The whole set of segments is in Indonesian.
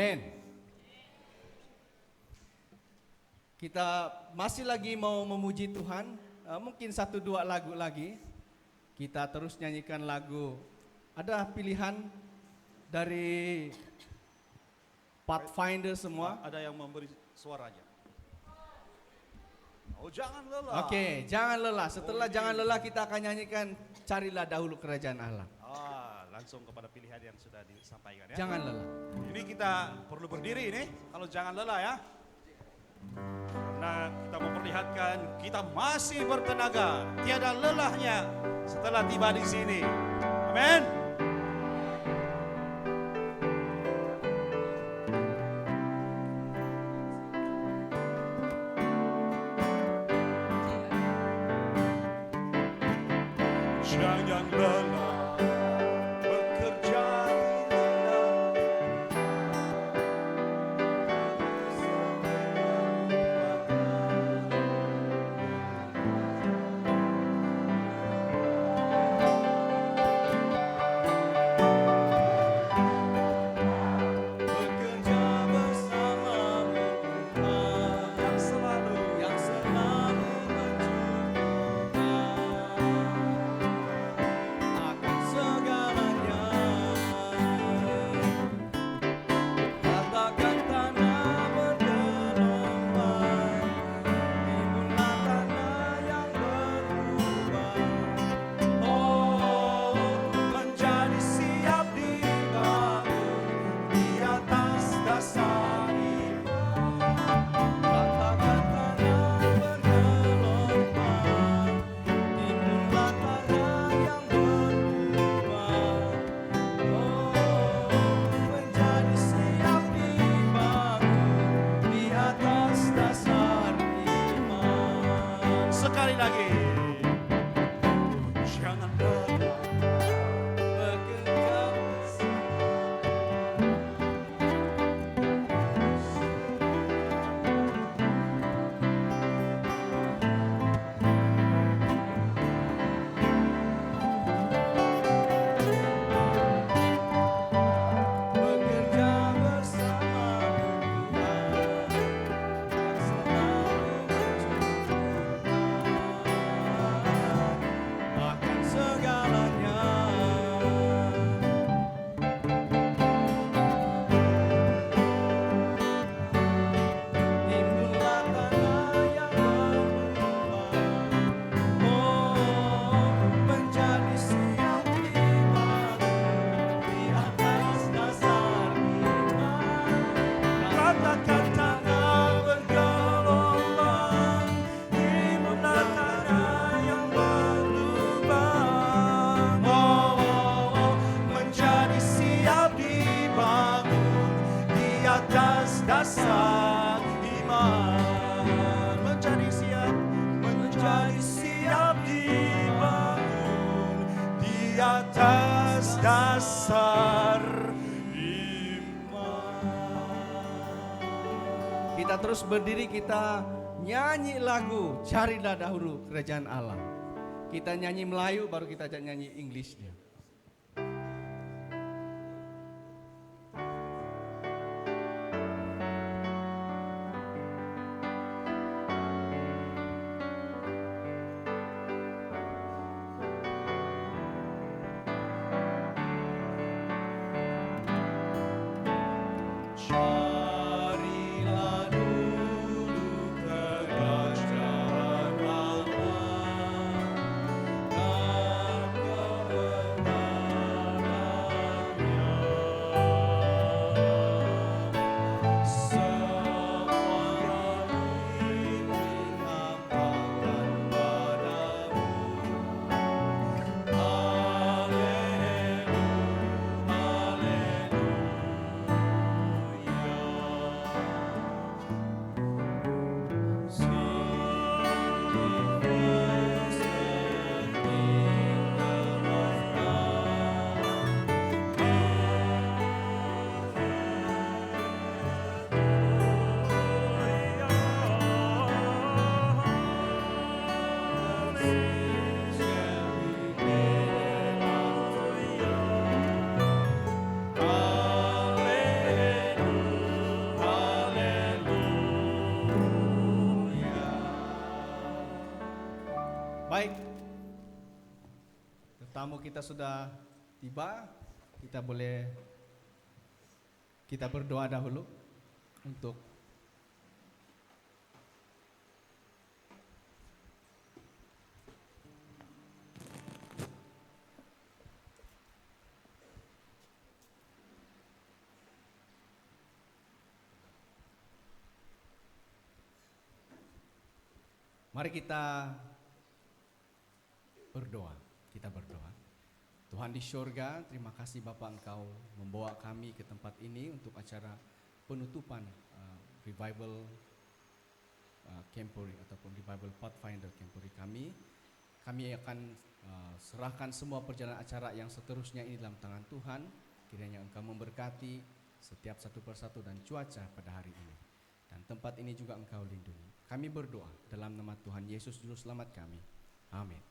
Amin. Kita masih lagi mau memuji Tuhan. Mungkin 1-2 lagu lagi. Kita terus nyanyikan lagu. Ada pilihan dari Pathfinder semua. Ada yang memberi suaranya. Oh, jangan lelah. Oke, jangan lelah. Setelah jangan lelah kita akan nyanyikan Carilah Dahulu Kerajaan Allah. Langsung kepada pilihan yang sudah disampaikan ya. Jangan lelah. Ini kita perlu berdiri ini kalau jangan lelah ya. Karena kita memperlihatkan kita masih bertenaga, tiada lelahnya setelah tiba di sini. Amin. Jangan lelah. Sekali lagi. Jangan lelah. Dasar iman menjadi siap dibangun di atas dasar iman. Kita terus berdiri, kita nyanyi lagu Carilah Dahulu Kerajaan Allah. Kita nyanyi Melayu baru kita nyanyi Inggrisnya. Carilah dulu kerajaan Allah dan tamu kita sudah tiba, kita berdoa dahulu untuk mari kita berdoa. Tuhan di surga, terima kasih Bapa, Engkau membawa kami ke tempat ini untuk acara penutupan Revival Campuri ataupun Revival Pathfinder Campuri kami. Kami akan serahkan semua perjalanan acara yang seterusnya ini dalam tangan Tuhan. Kiranya Engkau memberkati setiap satu persatu dan cuaca pada hari ini. Dan tempat ini juga Engkau lindungi. Kami berdoa dalam nama Tuhan Yesus Juru Selamat kami. Amin.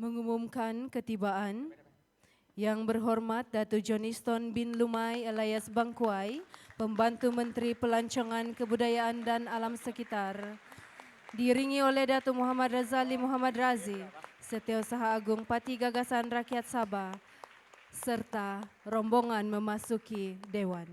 Mengumumkan ketibaan Yang berhormat Datuk Johnston bin Lumai alias Bangkuai, Pembantu Menteri Pelancongan Kebudayaan dan Alam Sekitar, diiringi oleh Datuk Muhammad Razali Muhammad Razi, Setiausaha Agung Parti Gagasan Rakyat Sabah, serta rombongan memasuki Dewan.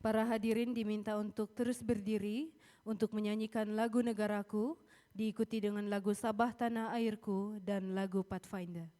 Para hadirin diminta untuk terus berdiri untuk menyanyikan lagu Negaraku, diikuti dengan lagu Sabah Tanah Airku dan lagu Pathfinder.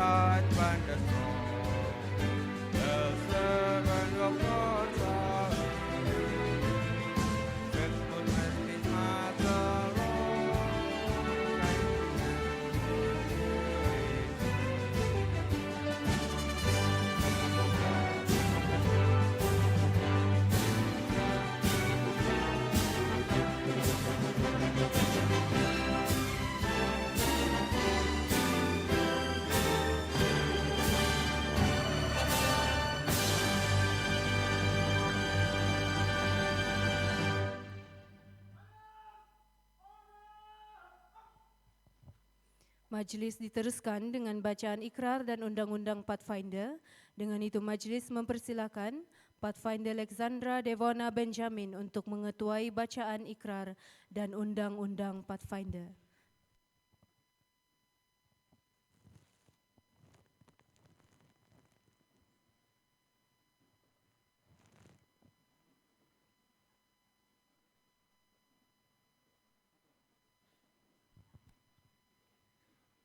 pathfinder strong, the servant of God's army. Faithfulness is mother of Majlis diteruskan dengan bacaan ikrar dan undang-undang Pathfinder. Dengan itu majlis mempersilakan Pathfinder Alexandra Devona Benjamin untuk mengetuai bacaan ikrar dan undang-undang Pathfinder.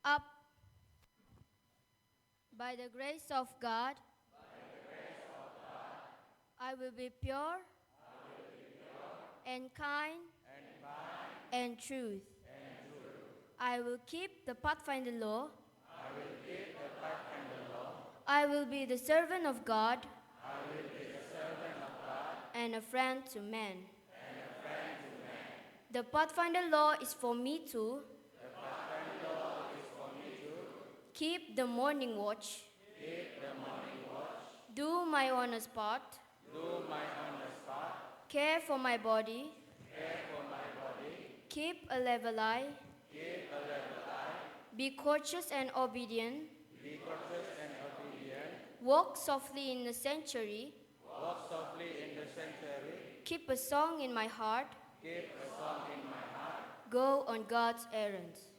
Up by the grace of God, I will be pure, and kind, and truth. I will keep the Pathfinder law. I will be the servant of God, and a friend to men. The Pathfinder law is for me to keep the morning watch. Do my honest part. Care for my body. Keep a level eye. Be courteous and obedient. Walk softly in the sanctuary. Keep a song in my heart. Go on God's errands.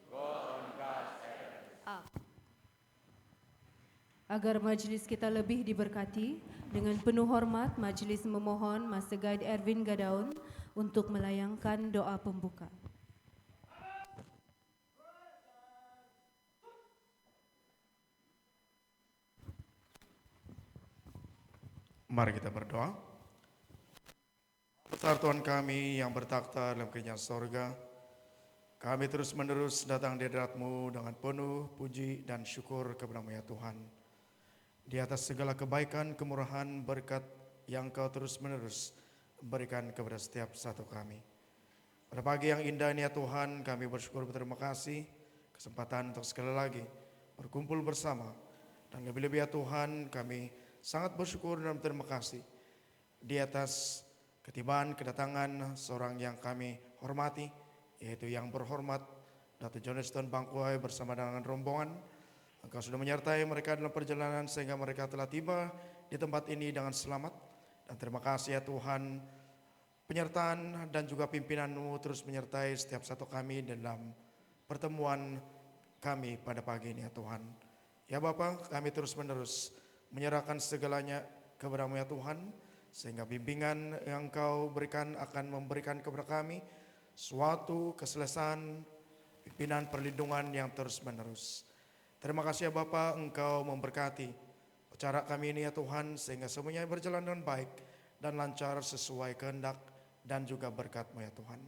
Agar majlis kita lebih diberkati, dengan penuh hormat majlis memohon Master Guide Erwin Gadaun untuk melayangkan doa pembuka. Mari kita berdoa. Besar Tuhan kami yang bertakhta dalam kerajaan sorga, kami terus-menerus datang di hadirat-Mu dengan penuh puji dan syukur kepada-Mu ya Tuhan. Di atas segala kebaikan, kemurahan, berkat yang Kau terus-menerus berikan kepada setiap satu kami. Pada pagi yang indah ini ya Tuhan, kami bersyukur berterima kasih kesempatan untuk sekali lagi berkumpul bersama. Dan lebih-lebih ya Tuhan, kami sangat bersyukur dan berterima kasih di atas ketibaan kedatangan seorang yang kami hormati, yaitu yang berhormat Dato' Joniston Bangkuai bersama dengan rombongan. Engkau sudah menyertai mereka dalam perjalanan sehingga mereka telah tiba di tempat ini dengan selamat. Dan terima kasih ya Tuhan, penyertaan dan juga pimpinan-Mu terus menyertai setiap satu kami dalam pertemuan kami pada pagi ini ya Tuhan. Ya Bapa, kami terus menerus menyerahkan segalanya kepada-Mu ya Tuhan, sehingga bimbingan yang Engkau berikan akan memberikan kepada kami suatu keselesaan, pimpinan perlindungan yang terus menerus. Terima kasih ya Bapa, Engkau memberkati acara kami ini ya Tuhan, sehingga semuanya berjalan dengan baik dan lancar sesuai kehendak dan juga berkat-Mu ya Tuhan.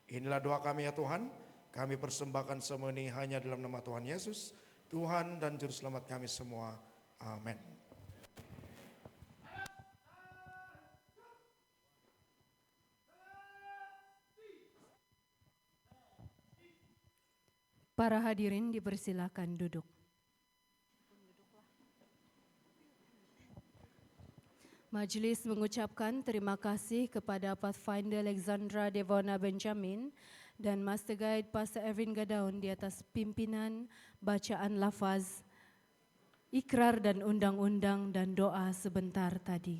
Inilah doa kami ya Tuhan, kami persembahkan semua ini hanya dalam nama Tuhan Yesus, Tuhan dan Juru Selamat kami semua. Amin. Para hadirin dipersilakan duduk. Majelis mengucapkan terima kasih kepada Pathfinder Alexandra Devona Benjamin dan Master Guide Pastor Erwin Gadaun di atas pimpinan bacaan lafaz, ikrar dan undang-undang dan doa sebentar tadi.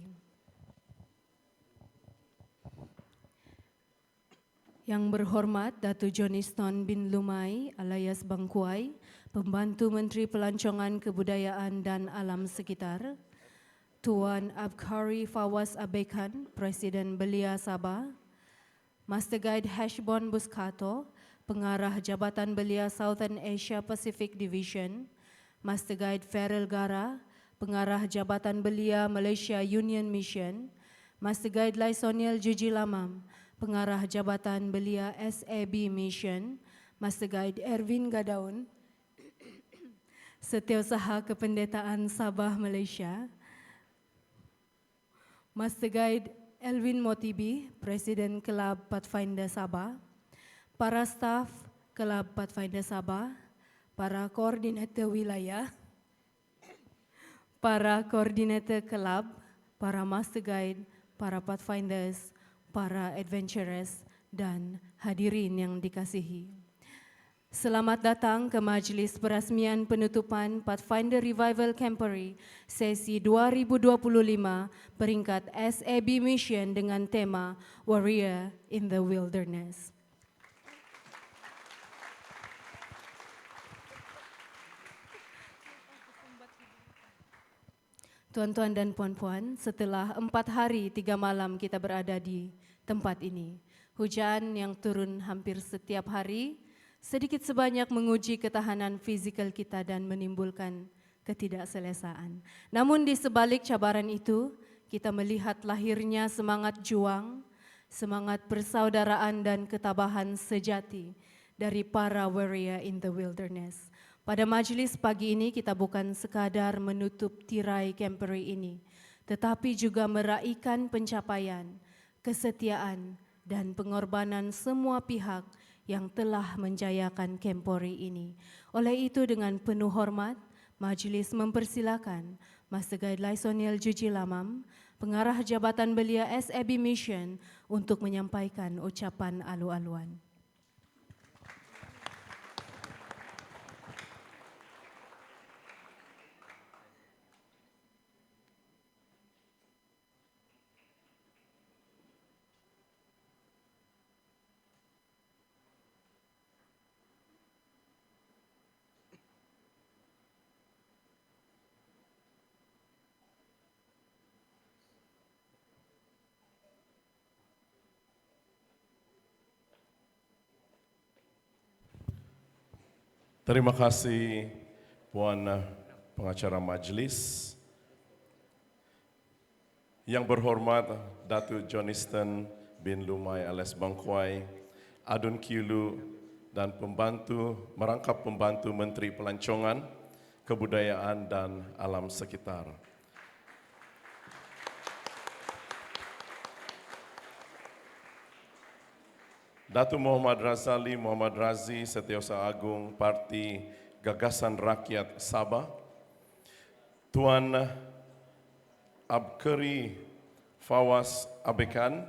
Yang berhormat Dato' Joniston bin Lumai alias Bangkuai, Pembantu Menteri Pelancongan Kebudayaan dan Alam Sekitar, Tuan Abkhari Fawaz Abekan, Presiden Belia Sabah, Master Guide Hashbon Buskato, Pengarah Jabatan Belia Southern Asia Pacific Division, Master Guide Farrell Gara, Pengarah Jabatan Belia Malaysia Union Mission, Master Guide Laisoniel Juji Lamam, Pengarah Jabatan Belia SAB Mission, Master Guide Erwin Gadaun, Setiausaha Kependetaan Sabah Malaysia, Master Guide Elvin Motibi, Presiden Kelab Pathfinder Sabah, para staf Kelab Pathfinder Sabah, para koordinator wilayah, para koordinator kelab, para Master Guide, para Pathfinders, para Adventurers, dan hadirin yang dikasihi. Selamat datang ke majlis perasmian penutupan Pathfinder Revival Camporee sesi 2025 peringkat SAB Mission dengan tema Warrior in the Wilderness. Tuan-tuan dan puan-puan, setelah 4 hari 3 malam kita berada di tempat ini, hujan yang turun hampir setiap hari, sedikit sebanyak menguji ketahanan fizikal kita dan menimbulkan ketidakselesaan. Namun di sebalik cabaran itu, kita melihat lahirnya semangat juang, semangat persaudaraan dan ketabahan sejati dari para warrior in the wilderness. Pada majlis pagi ini kita bukan sekadar menutup tirai Camporee ini, tetapi juga meraihkan pencapaian, kesetiaan dan pengorbanan semua pihak yang telah menjayakan Camporee ini. Oleh itu dengan penuh hormat, majlis mempersilakan Master Guide Laisoniel Juji Lamam, Pengarah Jabatan Belia SAB Mission untuk menyampaikan ucapan alu-aluan. Terima kasih Puan Pengacara Majlis. Yang berhormat Datuk Joniston bin Lumai alias Bangkuai, Adun Kilu dan merangkap pembantu Menteri Pelancongan, Kebudayaan dan Alam Sekitar. Datuk Muhammad Razali Muhammad Razi, Setiausaha Agung Parti Gagasan Rakyat Sabah, Tuan Abkeri Fawaz Abekan,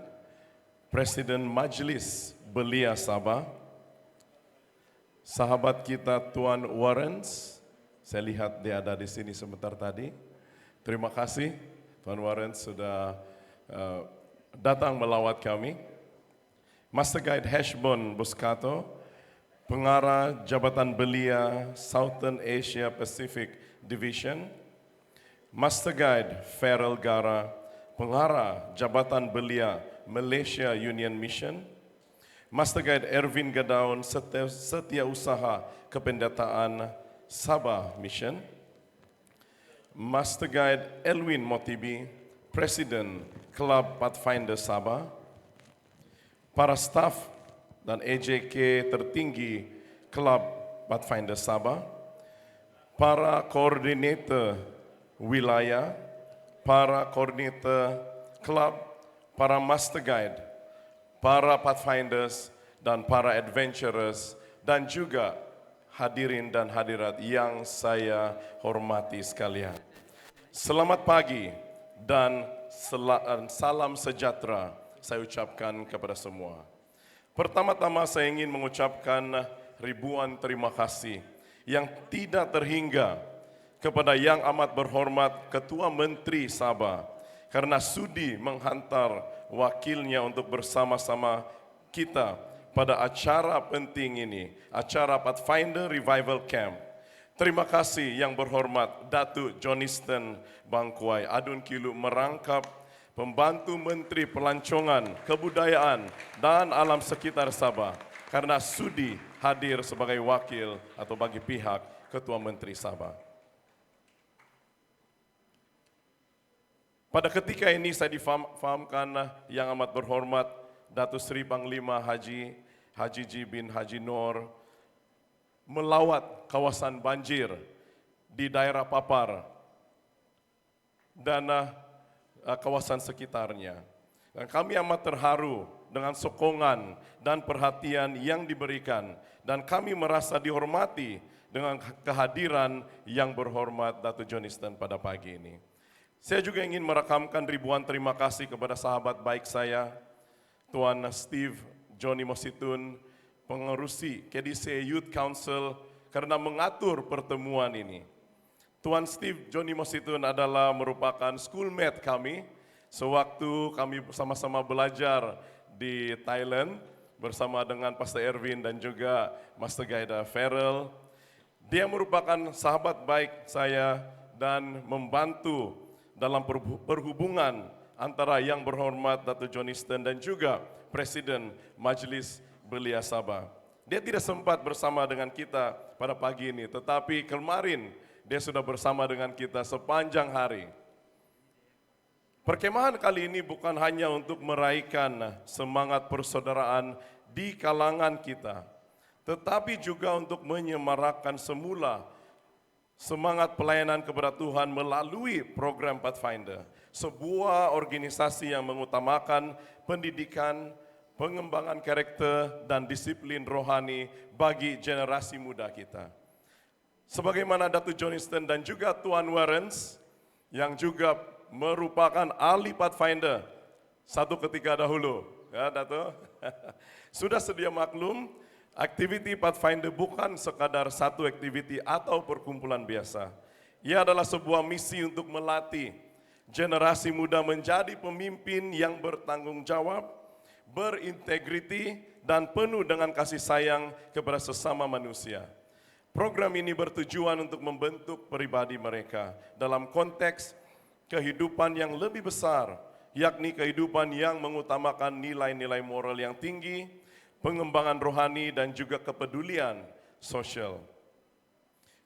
Presiden Majlis Belia Sabah, sahabat kita Tuan Warrens, saya lihat dia ada di sini sebentar tadi. Terima kasih Tuan Warrens sudah datang melawat kami. Master Guide Heshbon Buskato, Pengarah Jabatan Belia Southern Asia Pacific Division, Master Guide Farrell Gara, Pengarah Jabatan Belia Malaysia Union Mission, Master Guide Erwin Gadaun, Setiausaha Kependetaan Sabah Mission, Master Guide Elwin Motibi, Presiden Kelab Pathfinder Sabah, para staf dan EJK tertinggi Kelab Pathfinder Sabah, para koordinator wilayah, para koordinator kelab, para master guide, para pathfinders dan para adventurers, dan juga hadirin dan hadirat yang saya hormati sekalian. Selamat pagi dan salam sejahtera saya ucapkan kepada semua. Pertama-tama saya ingin mengucapkan ribuan terima kasih yang tidak terhingga kepada Yang Amat Berhormat Ketua Menteri Sabah karena sudi menghantar wakilnya untuk bersama-sama kita pada acara penting ini, acara Pathfinder Revival Camp. Terima kasih Yang Berhormat Datuk Joniston Bangkuai, Adun Kilu merangkap Pembantu Menteri Pelancongan, Kebudayaan dan Alam Sekitar Sabah karena sudi hadir sebagai wakil atau bagi pihak Ketua Menteri Sabah. Pada ketika ini saya difahamkan yang amat berhormat Datuk Seri Panglima Haji Ji bin Haji Noor melawat kawasan banjir di daerah Papar dan kawasan sekitarnya. Dan kami amat terharu dengan sokongan dan perhatian yang diberikan, dan kami merasa dihormati dengan kehadiran yang berhormat Datuk Johnston pada pagi ini. Saya juga ingin merakamkan ribuan terima kasih kepada sahabat baik saya, Tuan Steve Johnny Mositun, pengerusi KDC Youth Council, karena mengatur pertemuan ini. Tuan Steve Johnny Mositun adalah merupakan schoolmate kami, sewaktu kami sama-sama belajar di Thailand, bersama dengan Pastor Erwin dan juga Master Gaida Farrell. Dia merupakan sahabat baik saya dan membantu dalam perhubungan antara yang berhormat Datuk Johnston dan juga Presiden Majlis Belia Sabah. Dia tidak sempat bersama dengan kita pada pagi ini, tetapi kemarin dia sudah bersama dengan kita sepanjang hari. Perkemahan kali ini bukan hanya untuk meraihkan semangat persaudaraan di kalangan kita, tetapi juga untuk menyemarakkan semula semangat pelayanan kepada Tuhan melalui program Pathfinder, sebuah organisasi yang mengutamakan pendidikan, pengembangan karakter, dan disiplin rohani bagi generasi muda kita. Sebagaimana Datuk Johnston dan juga Tuan Warrens, yang juga merupakan ahli Pathfinder satu ketika dahulu, ya Datuk, sudah sedia maklum, aktiviti Pathfinder bukan sekadar satu aktiviti atau perkumpulan biasa. Ia adalah sebuah misi untuk melatih generasi muda menjadi pemimpin yang bertanggung jawab, berintegriti, dan penuh dengan kasih sayang kepada sesama manusia. Program ini bertujuan untuk membentuk pribadi mereka dalam konteks kehidupan yang lebih besar, yakni kehidupan yang mengutamakan nilai-nilai moral yang tinggi, pengembangan rohani, dan juga kepedulian sosial.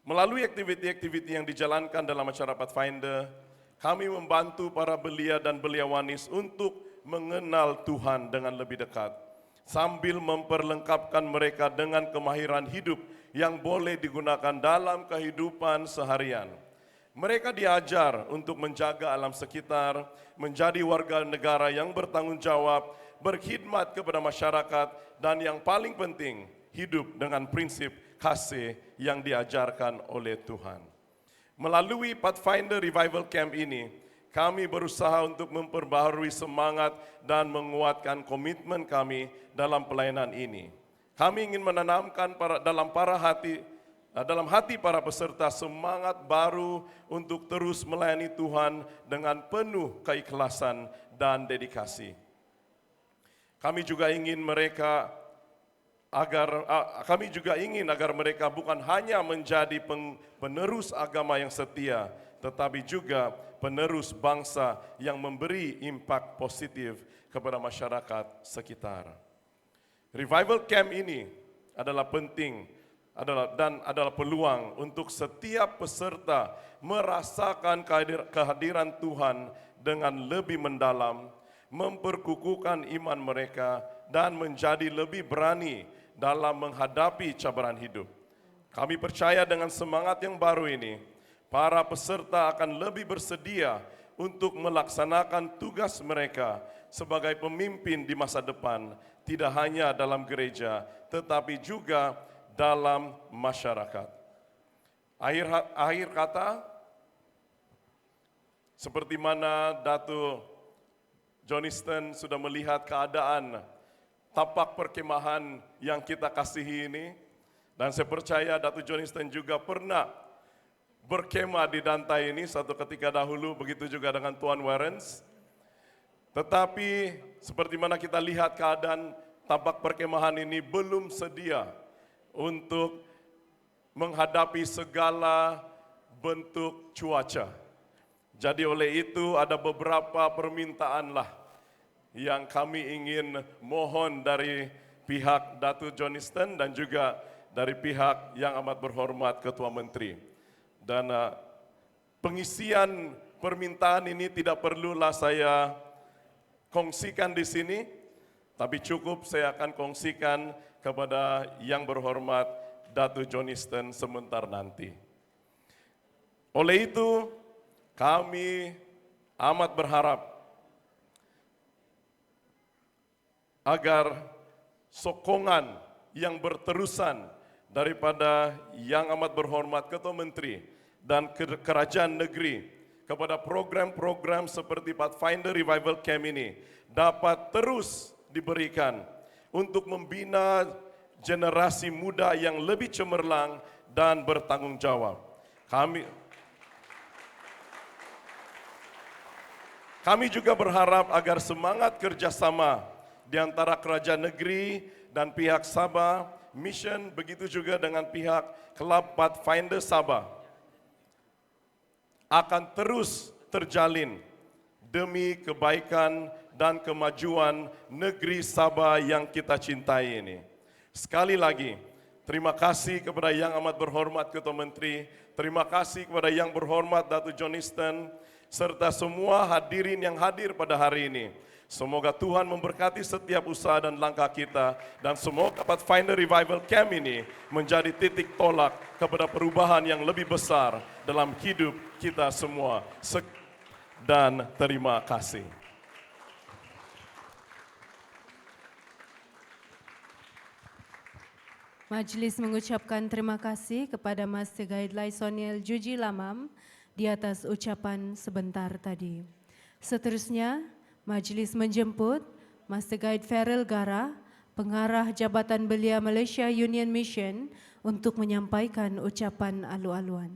Melalui aktiviti-aktiviti yang dijalankan dalam acara Pathfinder, kami membantu para belia dan beliawanis untuk mengenal Tuhan dengan lebih dekat, sambil memperlengkapkan mereka dengan kemahiran hidup yang boleh digunakan dalam kehidupan seharian. Mereka diajar untuk menjaga alam sekitar, menjadi warga negara yang bertanggung jawab, berkhidmat kepada masyarakat, dan yang paling penting, hidup dengan prinsip kasih yang diajarkan oleh Tuhan. Melalui Pathfinder Revival Camp ini, kami berusaha untuk memperbaharui semangat dan menguatkan komitmen kami dalam pelayanan ini. Kami ingin menanamkan dalam hati para peserta semangat baru untuk terus melayani Tuhan dengan penuh keikhlasan dan dedikasi. Kami juga ingin agar mereka bukan hanya menjadi penerus agama yang setia, tetapi juga penerus bangsa yang memberi impak positif kepada masyarakat sekitar. Revival Camp ini adalah penting, adalah peluang untuk setiap peserta merasakan kehadiran Tuhan dengan lebih mendalam, memperkukuhkan iman mereka, dan menjadi lebih berani dalam menghadapi cabaran hidup. Kami percaya dengan semangat yang baru ini, para peserta akan lebih bersedia untuk melaksanakan tugas mereka sebagai pemimpin di masa depan, tidak hanya dalam gereja, tetapi juga dalam masyarakat. Akhir kata, seperti mana Datuk Johnston sudah melihat keadaan tapak perkemahan yang kita kasihi ini, dan saya percaya Datuk Johnston juga pernah berkemah di Dantai ini satu ketika dahulu, begitu juga dengan Tuan Warrens. Tetapi seperti mana kita lihat keadaan tapak perkemahan ini belum sedia untuk menghadapi segala bentuk cuaca. Jadi oleh itu ada beberapa permintaan lah yang kami ingin mohon dari pihak Datuk Johnston dan juga dari pihak yang amat berhormat Ketua Menteri. Dan pengisian permintaan ini tidak perlulah saya kongsikan di sini, tapi cukup saya akan kongsikan kepada yang berhormat Datuk Johnston sebentar nanti. Oleh itu, kami amat berharap agar sokongan yang berterusan daripada yang amat berhormat Ketua Menteri dan Kerajaan Negeri kepada program-program seperti Pathfinder Revival Camp ini dapat terus diberikan untuk membina generasi muda yang lebih cemerlang dan bertanggung jawab. Kami juga berharap agar semangat kerjasama di antara kerajaan negeri dan pihak Sabah Mission, begitu juga dengan pihak Kelab Pathfinder Sabah, akan terus terjalin demi kebaikan dan kemajuan negeri Sabah yang kita cintai ini. Sekali lagi, terima kasih kepada Yang Amat Berhormat Ketua Menteri, terima kasih kepada Yang Berhormat Datuk Johnston, serta semua hadirin yang hadir pada hari ini. Semoga Tuhan memberkati setiap usaha dan langkah kita, dan semoga Pathfinder Revival Camp ini menjadi titik tolak kepada perubahan yang lebih besar dalam hidup kita semua. Dan terima kasih. Majlis mengucapkan terima kasih kepada Master Guide Laisoniel Juji Lamam di atas ucapan sebentar tadi. Seterusnya, majlis menjemput Master Guide Farrell Gara, Pengarah Jabatan Belia Malaysia Union Mission, untuk menyampaikan ucapan alu-aluan.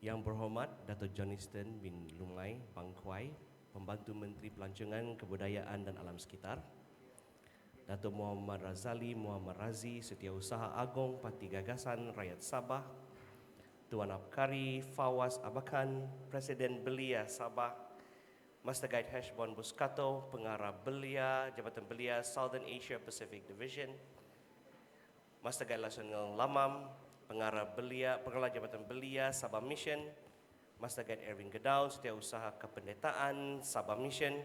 Yang berhormat Datuk Johnston bin Lumai Bangkwai, Pembantu Menteri Pelancongan, Kebudayaan dan Alam Sekitar, Datuk Muhammad Razali Muhammad Razi, Setiausaha Agong Parti Gagasan Rakyat Sabah, Tuan Abkari Fawaz Abakan, Presiden Belia Sabah, Master Guide Hashbon Buskato, Pengarah Belia, Jabatan Belia Southern Asia Pacific Division, Master Guide Laisoniel Lamam, Pengarah Jabatan Belia Sabah Mission, Master Guide Erwin Gedau, Setiausaha Kependetaan Sabah Mission,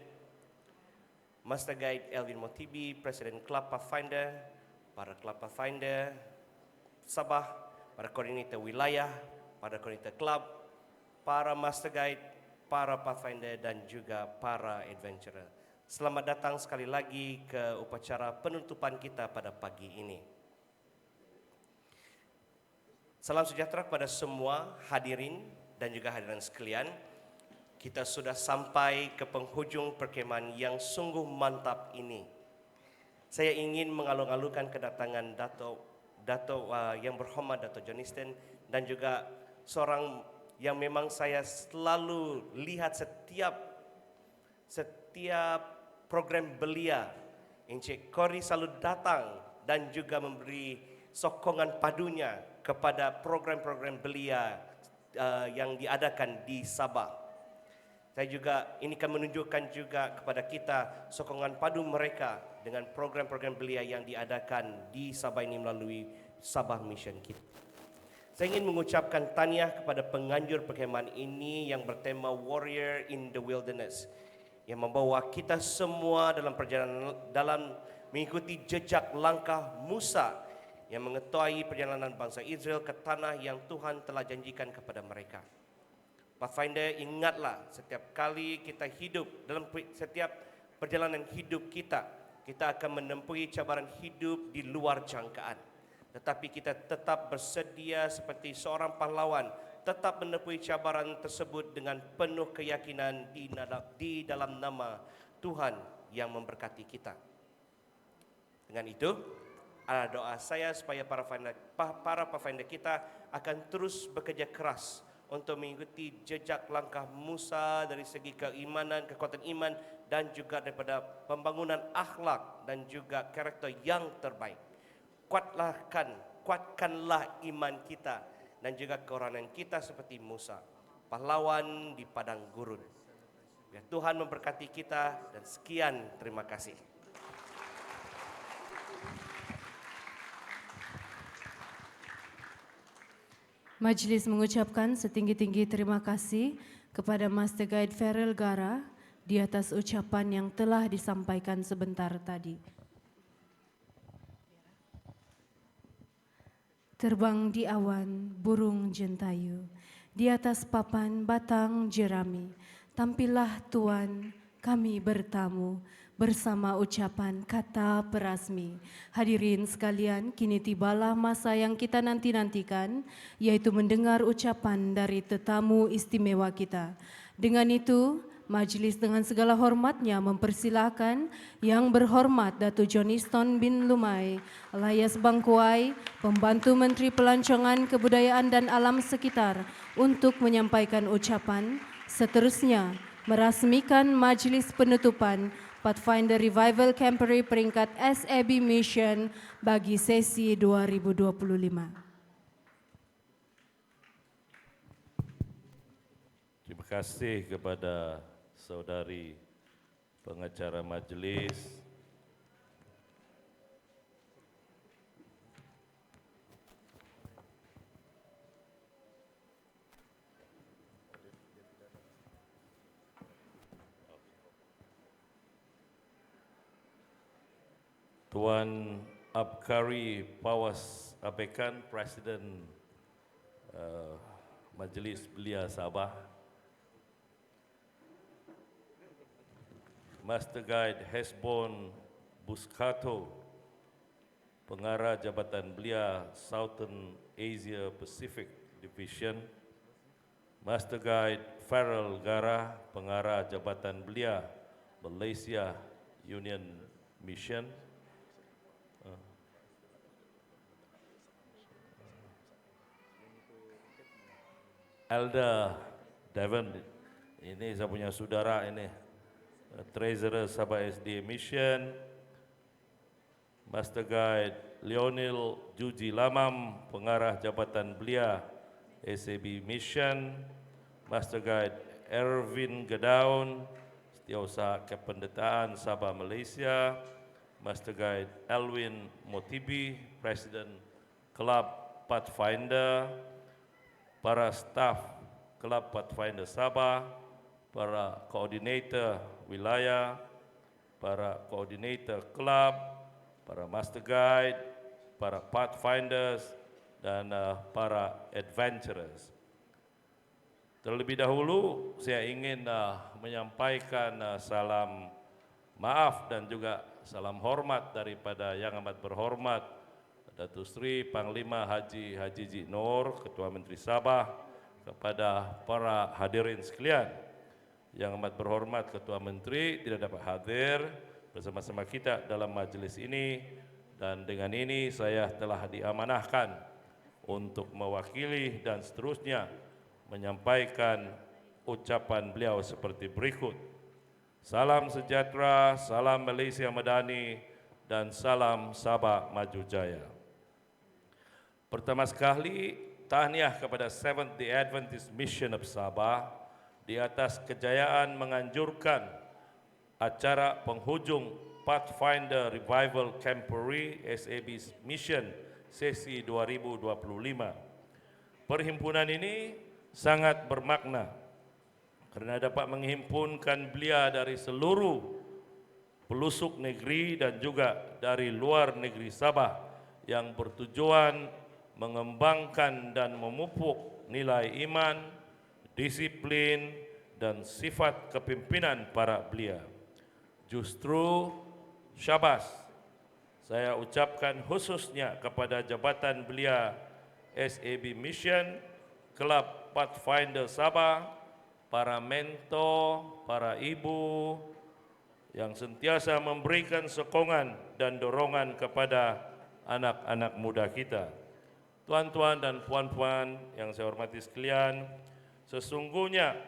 Master Guide Elvin Motibi, Presiden Kelab Pathfinder, para Kelab Pathfinder Sabah, para koordinator wilayah, para koordinator kelab, para Master Guide, para Pathfinder dan juga para adventurer. Selamat datang sekali lagi ke upacara penutupan kita pada pagi ini. Salam sejahtera kepada semua hadirin dan juga hadirin sekalian. Kita sudah sampai ke penghujung perkemahan yang sungguh mantap ini. Saya ingin mengalung-alungkan kedatangan Datuk yang berhormat Datuk Johnston, dan juga seorang yang memang saya selalu lihat setiap program belia. Encik Kori selalu datang dan juga memberi sokongan padunya kepada program-program belia yang diadakan di Sabah. Saya juga ini akan menunjukkan juga kepada kita sokongan padu mereka dengan program-program belia yang diadakan di Sabah ini melalui Sabah Mission kita. Saya ingin mengucapkan tahniah kepada penganjur perkhemahan ini yang bertema Warrior in the Wilderness, yang membawa kita semua dalam perjalanan mengikuti jejak langkah Musa yang mengetahui perjalanan bangsa Israel ke tanah yang Tuhan telah janjikan kepada mereka. Pathfinder, ingatlah setiap kali kita hidup, dalam setiap perjalanan hidup kita akan menempuhi cabaran hidup di luar jangkaan. Tetapi kita tetap bersedia seperti seorang pahlawan, tetap menempuhi cabaran tersebut dengan penuh keyakinan di dalam nama Tuhan yang memberkati kita. Dengan itu, doa saya supaya para Pathfinder kita akan terus bekerja keras untuk mengikuti jejak langkah Musa dari segi keimanan, kekuatan iman, dan juga daripada pembangunan akhlak dan juga karakter yang terbaik. kuatkanlah iman kita dan juga kehormatan kita seperti Musa, pahlawan di padang gurun. Biar Tuhan memberkati kita dan sekian, terima kasih. Majelis mengucapkan setinggi-tinggi terima kasih kepada Master Guide Farrell Gara di atas ucapan yang telah disampaikan sebentar tadi. Terbang di awan burung jentayu, di atas papan batang jerami, tampillah Tuan kami bertamu bersama ucapan kata perasmi. Hadirin sekalian, kini tibalah masa yang kita nanti-nantikan, yaitu mendengar ucapan dari tetamu istimewa kita. Dengan itu, Majelis dengan segala hormatnya mempersilahkan Yang Berhormat Datuk Johniston bin Lumai alias Bangkuai, Pembantu Menteri Pelancongan Kebudayaan dan Alam Sekitar untuk menyampaikan ucapan. Seterusnya, merasmikan Majelis Penutupan Pathfinder Revival Campery peringkat SAB Mission bagi sesi 2025. Terima kasih kepada saudari pengacara majelis, Tuan Abkari Pawas Abekan, Presiden Majelis Belia Sabah, Master Guide Hesbon Buscato, Pengarah Jabatan Belia Southern Asia Pacific Division, Master Guide Farrell Gara, Pengarah Jabatan Belia Malaysia Union Mission, Elder Devon, ini saya punya saudara ini, Treasurer Sabah SD Mission, Master Guide Lionel Juji Lamam, Pengarah Jabatan Belia SAB Mission, Master Guide Erwin Gedaun, Setiausaha Kependetaan Sabah Malaysia, Master Guide Elwin Motibi, Presiden Kelab Pathfinder, para staf Kelab Pathfinder Sabah, para koordinator wilayah, para koordinator kelab, para master guide, para pathfinders, dan para adventurers. Terlebih dahulu saya ingin menyampaikan salam maaf dan juga salam hormat daripada Yang Amat Berhormat Datuk Seri Panglima Haji Ji Noor, Ketua Menteri Sabah, kepada para hadirin sekalian. Yang Amat Berhormat Ketua Menteri tidak dapat hadir bersama-sama kita dalam majlis ini, dan dengan ini saya telah diamanahkan untuk mewakili dan seterusnya menyampaikan ucapan beliau seperti berikut. Salam sejahtera, salam Malaysia Madani, dan salam Sabah Maju Jaya. Pertama sekali, tahniah kepada Seventh-day Adventist Mission of Sabah di atas kejayaan menganjurkan acara penghujung Pathfinder Revival Campery SAB Mission sesi 2025. Perhimpunan ini sangat bermakna kerana dapat menghimpunkan belia dari seluruh pelosok negeri dan juga dari luar negeri Sabah yang bertujuan mengembangkan dan memupuk nilai iman, disiplin, dan sifat kepimpinan para belia. Justru syabas saya ucapkan khususnya kepada Jabatan Belia SAB Mission, Kelab Pathfinder Sabah, para mentor, para ibu yang sentiasa memberikan sokongan dan dorongan kepada anak-anak muda kita. Tuan-tuan dan puan-puan yang saya hormati sekalian, sesungguhnya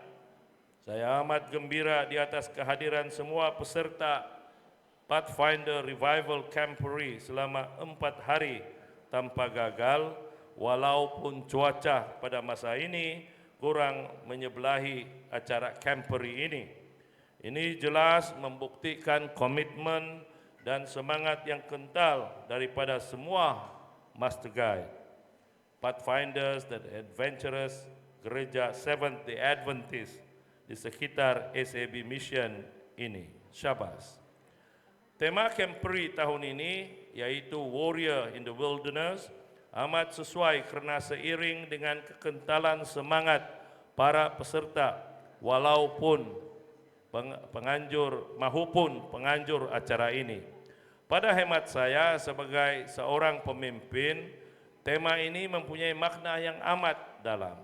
saya amat gembira di atas kehadiran semua peserta Pathfinder Revival Camporee selama 4 hari tanpa gagal, walaupun cuaca pada masa ini kurang menyebelahi acara Camporee ini. Ini jelas membuktikan komitmen dan semangat yang kental daripada semua Master Guide, Pathfinders dan Adventurers Gereja Seventh-day Adventist di sekitar SAB Mission ini. Syabas. Tema Camporee tahun ini yaitu Warrior in the Wilderness amat sesuai kerana seiring dengan kekentalan semangat para peserta walaupun penganjur acara ini. Pada hemat saya sebagai seorang pemimpin, tema ini mempunyai makna yang amat dalam.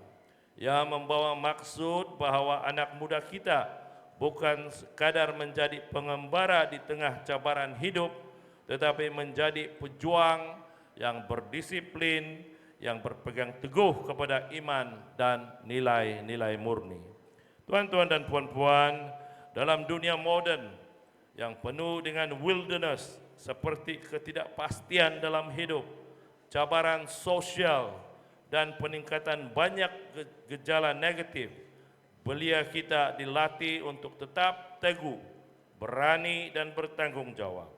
Ia membawa maksud bahawa anak muda kita bukan sekadar menjadi pengembara di tengah cabaran hidup, tetapi menjadi pejuang yang berdisiplin, yang berpegang teguh kepada iman dan nilai-nilai murni. Tuan-tuan dan puan-puan, dalam dunia moden yang penuh dengan wilderness seperti ketidakpastian dalam hidup, cabaran sosial dan peningkatan banyak gejala negatif, belia kita dilatih untuk tetap teguh, berani dan bertanggung jawab.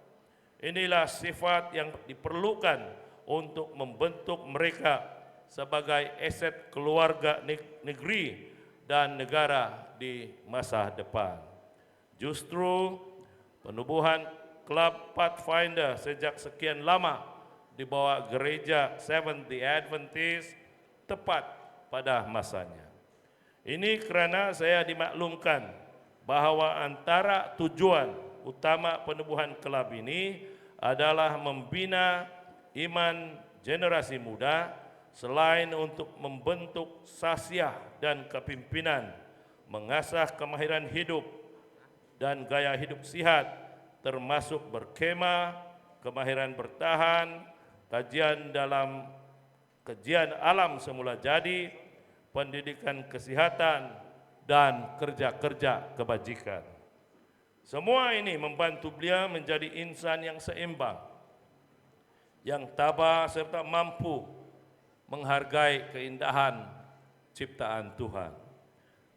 Inilah sifat yang diperlukan untuk membentuk mereka sebagai aset keluarga negeri dan negara di masa depan. Justru penubuhan Klub Pathfinder sejak sekian lama di bawah Gereja Seventh-day Adventist tepat pada masanya. Ini kerana saya dimaklumkan bahawa antara tujuan utama penubuhan kelab ini adalah membina iman generasi muda selain untuk membentuk sasiah dan kepimpinan, mengasah kemahiran hidup dan gaya hidup sihat termasuk berkemah, kemahiran bertahan, kajian alam semula jadi, pendidikan kesihatan, dan kerja-kerja kebajikan. Semua ini membantu beliau menjadi insan yang seimbang, yang tabah serta mampu menghargai keindahan ciptaan Tuhan.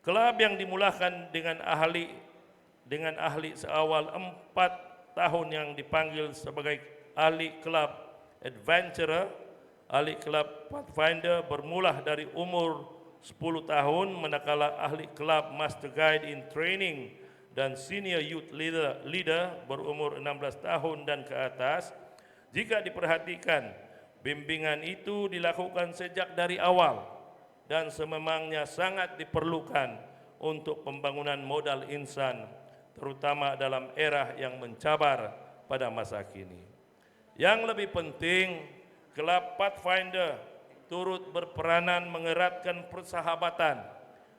Kelab yang dimulakan dengan ahli seawal 4 tahun yang dipanggil sebagai ahli kelab adventurer, ahli kelab Pathfinder bermula dari umur 10 tahun manakala ahli kelab Master Guide in Training dan Senior Youth Leader berumur 16 tahun dan ke atas. Jika diperhatikan, bimbingan itu dilakukan sejak dari awal dan sememangnya sangat diperlukan untuk pembangunan modal insan, terutama dalam era yang mencabar pada masa kini. Yang lebih penting, kelab Pathfinder turut berperanan mengeratkan persahabatan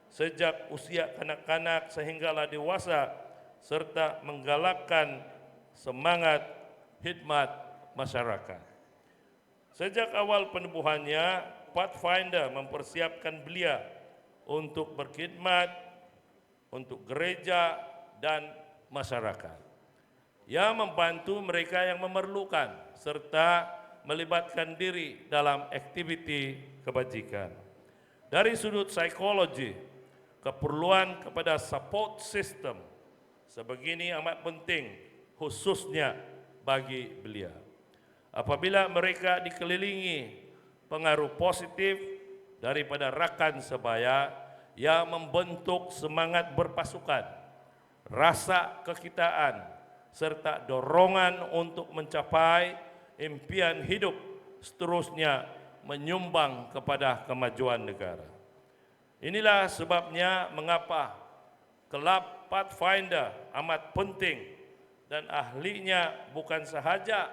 sejak usia kanak-kanak sehinggalah dewasa serta menggalakkan semangat khidmat masyarakat. Sejak awal penubuhannya, Pathfinder mempersiapkan belia untuk berkhidmat untuk gereja dan masyarakat. Ia membantu mereka yang memerlukan serta melibatkan diri dalam aktiviti kebajikan. Dari sudut psikologi, keperluan kepada support system sebegini amat penting khususnya bagi belia. Apabila mereka dikelilingi pengaruh positif daripada rakan sebaya yang membentuk semangat berpasukan, rasa kekitaan serta dorongan untuk mencapai impian hidup, seterusnya menyumbang kepada kemajuan negara. Inilah sebabnya mengapa kelab Pathfinder amat penting dan ahlinya bukan sahaja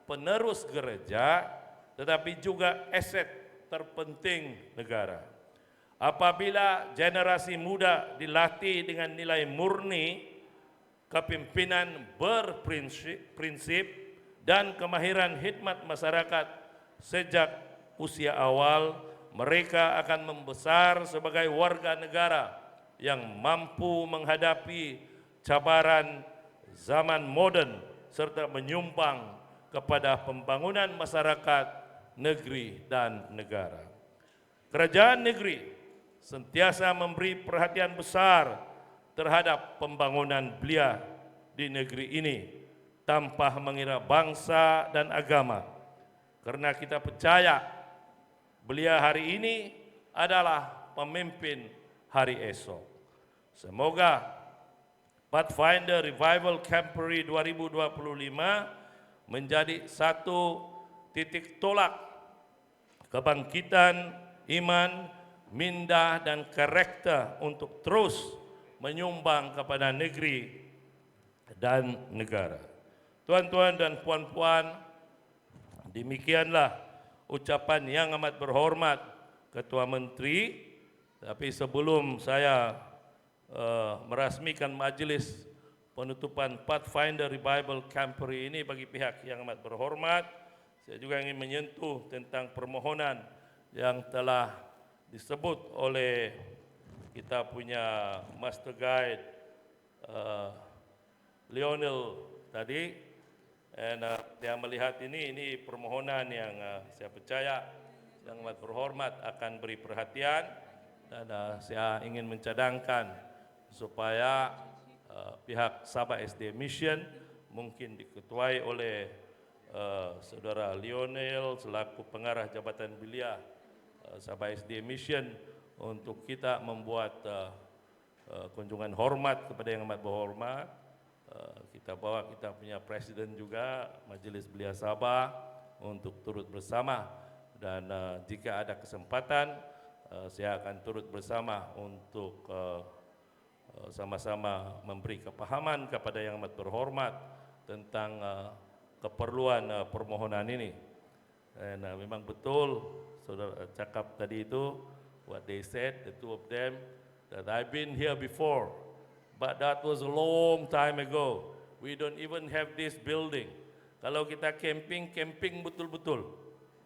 penerus gereja tetapi juga aset terpenting negara. Apabila generasi muda dilatih dengan nilai murni, kepimpinan berprinsip dan kemahiran khidmat masyarakat sejak usia awal, mereka akan membesar sebagai warga negara yang mampu menghadapi cabaran zaman moden serta menyumbang kepada pembangunan masyarakat, negeri dan negara. Kerajaan negeri sentiasa memberi perhatian besar terhadap pembangunan belia di negeri ini tanpa mengira bangsa dan agama. Karena kita percaya belia hari ini adalah pemimpin hari esok. Semoga Pathfinder Revival Camporee 2025 menjadi satu titik tolak kebangkitan iman, minda dan karakter untuk terus menyumbang kepada negeri dan negara. Tuan-tuan dan puan-puan, demikianlah ucapan yang amat berhormat Ketua Menteri. Tapi sebelum saya merasmikan majlis penutupan Pathfinder Revival Camporee ini bagi pihak yang amat berhormat, saya juga ingin menyentuh tentang permohonan yang telah disebut oleh kita punya Master Guide Lionel tadi. Dan saya melihat ini permohonan yang saya percaya yang amat berhormat akan beri perhatian, dan saya ingin mencadangkan supaya pihak Sabah SD Mission mungkin diketuai oleh Saudara Lionel selaku pengarah Jabatan Belia Sabah SD Mission untuk kita membuat kunjungan hormat kepada yang amat berhormat. Kita bawa kita punya Presiden juga Majelis Belia Sabah untuk turut bersama, dan jika ada kesempatan saya akan turut bersama untuk sama-sama memberi kepahaman kepada yang amat berhormat tentang keperluan permohonan ini. Dan memang betul saudara cakap tadi itu, what they said, the two of them, that I've been here before, but that was a long time ago. We don't even have this building. Kalau kita camping betul-betul.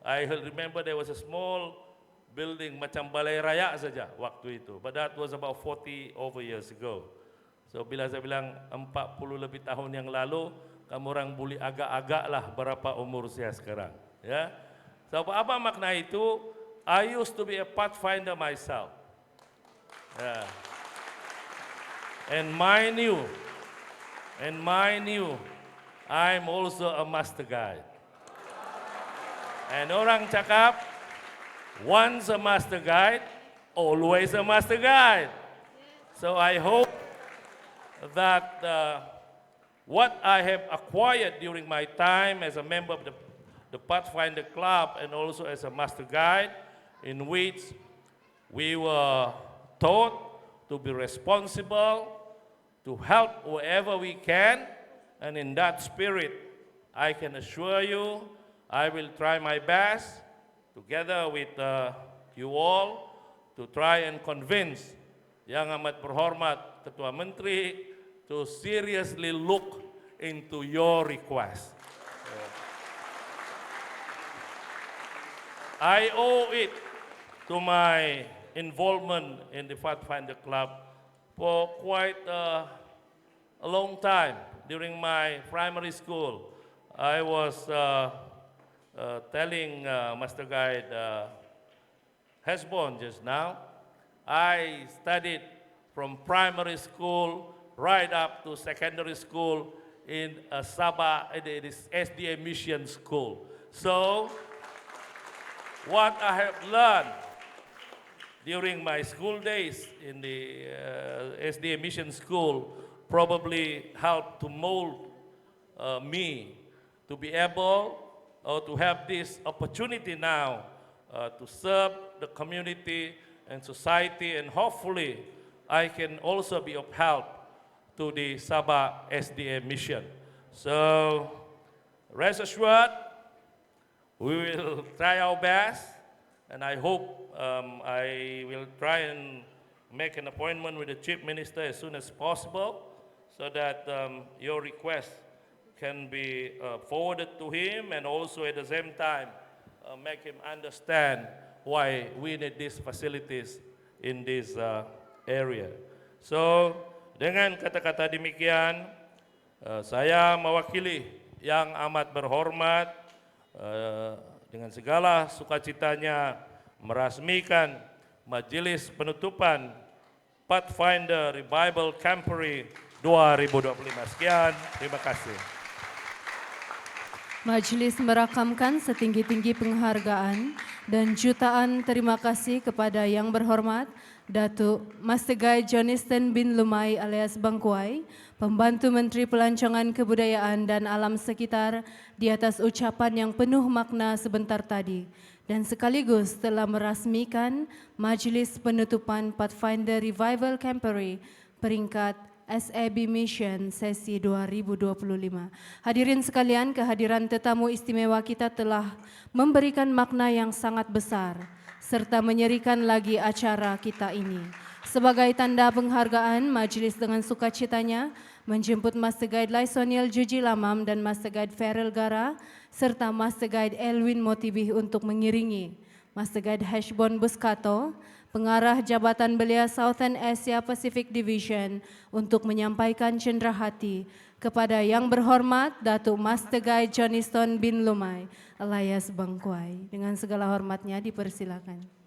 I remember there was a small building macam balai raya saja waktu itu. But that was about 40 over years ago. So bila saya bilang 40 lebih tahun yang lalu, kamu orang boleh agak-agak lah berapa umur saya sekarang. Ya. So apa makna itu? I used to be a pathfinder myself. Yeah. And mind you, I'm also a master guide. And orang cakap, once a master guide, always a master guide. So I hope that what I have acquired during my time as a member of the Pathfinder Club and also as a master guide, in which we were taught to be responsible, to help wherever we can, and in that spirit, I can assure you, I will try my best, together with you all, to try and convince Yang Amat Berhormat Ketua Menteri to seriously look into your request. I owe it to my involvement in the Pathfinder Club for quite a long time. During my primary school, I was telling Master Guide Hesbon just now, I studied from primary school right up to secondary school in Sabah, this SDA Mission School. So, what I have learned during my school days in the SDA Mission School probably helped to mold me to be able or to have this opportunity now to serve the community and society, and hopefully I can also be of help to the Sabah SDA mission. So rest assured, we will try our best, and I hope I will try and make an appointment with the Chief Minister as soon as possible so that your request can be forwarded to him, and also at the same time make him understand why we need these facilities in this area. So dengan kata-kata demikian, saya mewakili yang amat berhormat dengan segala sukacitanya merasmikan majelis penutupan Pathfinder Revival Campery 2025. Sekian, terima kasih. Majelis merakamkan setinggi-tinggi penghargaan dan jutaan terima kasih kepada Yang Berhormat Datuk Mastegai Joniston bin Lumai alias Bangkuai, Pembantu Menteri Pelancongan Kebudayaan dan Alam Sekitar, di atas ucapan yang penuh makna sebentar tadi dan sekaligus telah merasmikan Majelis Penutupan Pathfinder Revival Campery peringkat SAB Mission sesi 2025. Hadirin sekalian, kehadiran tetamu istimewa kita telah memberikan makna yang sangat besar serta menyerikan lagi acara kita ini. Sebagai tanda penghargaan, majelis dengan sukacitanya menjemput Master Guide Laisoniel Juji Lamam dan Master Guide Ferel Gara serta Master Guide Elwin Motibih untuk mengiringi Master Guide Hashbon Buskato, Pengarah Jabatan Belia Southern Asia Pacific Division, untuk menyampaikan cenderahati kepada Yang Berhormat Datuk Master Guide Joniston bin Lumai alias Bangkuai. Dengan segala hormatnya dipersilakan.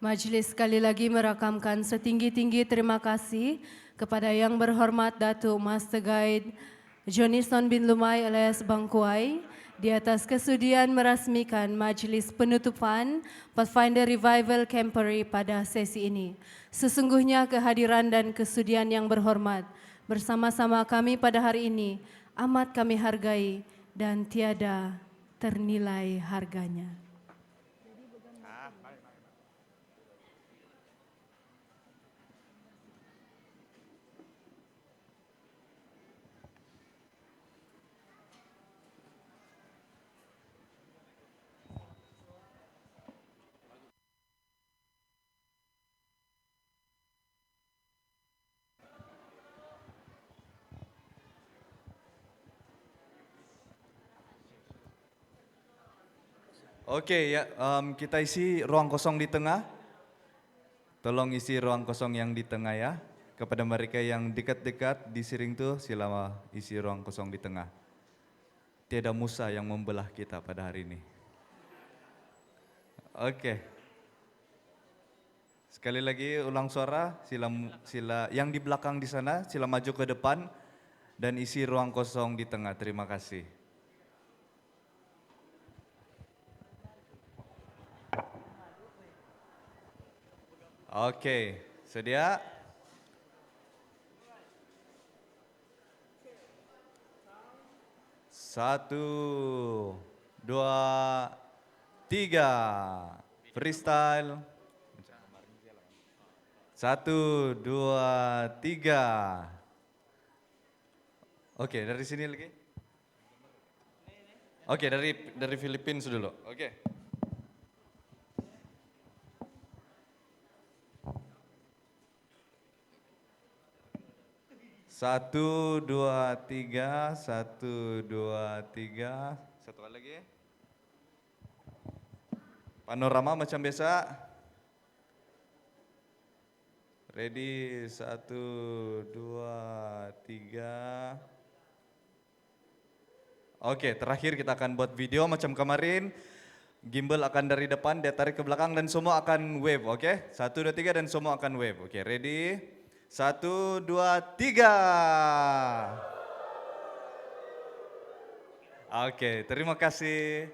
Majelis sekali lagi merakamkan setinggi-tinggi terima kasih kepada Yang Berhormat Datuk Master Guide Joniston bin Lumai alias Bangkuai di atas kesudian merasmikan Majelis Penutupan Pathfinder Revival Campery pada sesi ini. Sesungguhnya kehadiran dan kesudian Yang Berhormat bersama-sama kami pada hari ini amat kami hargai dan tiada ternilai harganya. Oke ya, kita isi ruang kosong di tengah. Tolong isi ruang kosong yang di tengah ya. Kepada mereka yang dekat-dekat di siring tuh, sila isi ruang kosong di tengah. Tiada musa yang membelah kita pada hari ini. Oke. Sekali lagi ulang suara, sila yang di belakang di sana, sila maju ke depan dan isi ruang kosong di tengah. Terima kasih. Oke, sedia? Satu, dua, tiga. Freestyle. Satu, dua, tiga. Oke, dari sini lagi. Oke, dari Filipina dulu. Oke. Satu, dua, tiga, satu, dua, tiga. Satu kali lagi. Panorama macam biasa. Ready, 1, 2, 3. Oke, terakhir kita akan buat video macam kemarin. Gimbal akan dari depan, dia tarik ke belakang dan semua akan wave, oke? 1, 2, 3 dan semua akan wave. Oke, ready? 1, 2, 3. Oke, terima kasih.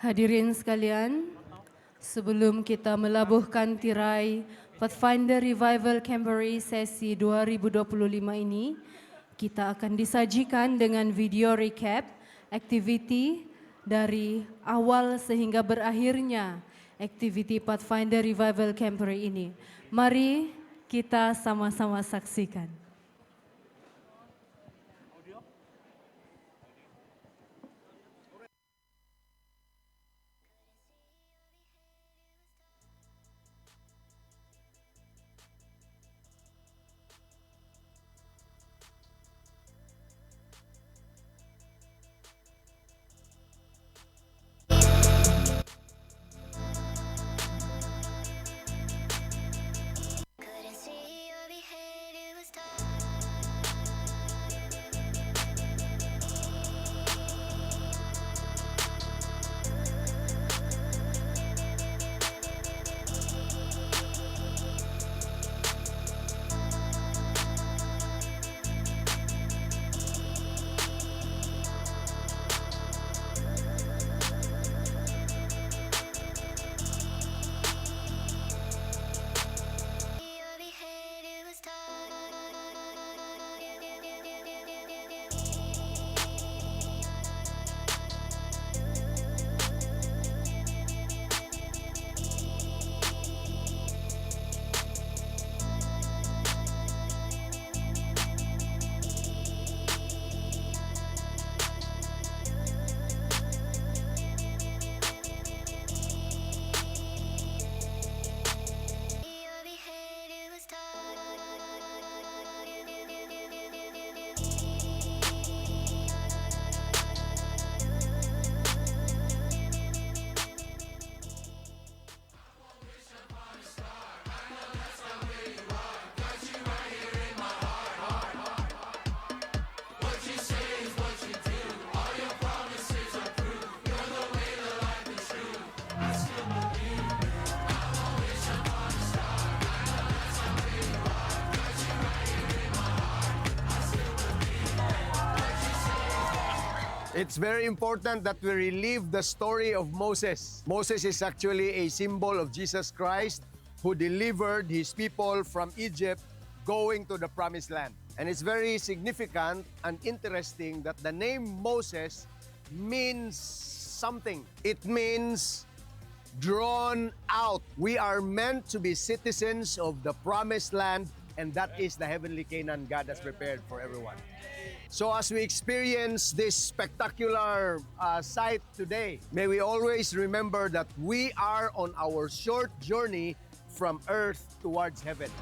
Hadirin sekalian, sebelum kita melabuhkan tirai Pathfinder Revival Camboree sesi 2025 ini, kita akan disajikan dengan video recap aktiviti dari awal sehingga berakhirnya aktiviti Pathfinder Revival Camboree ini. Mari kita sama-sama saksikan. It's very important that we relive the story of Moses. Moses is actually a symbol of Jesus Christ who delivered his people from Egypt going to the promised land. And it's very significant and interesting that the name Moses means something. It means drawn out. We are meant to be citizens of the promised land, and that is the heavenly Canaan God has prepared for everyone. So as we experience this spectacular sight today, may we always remember that we are on our short journey from earth towards heaven.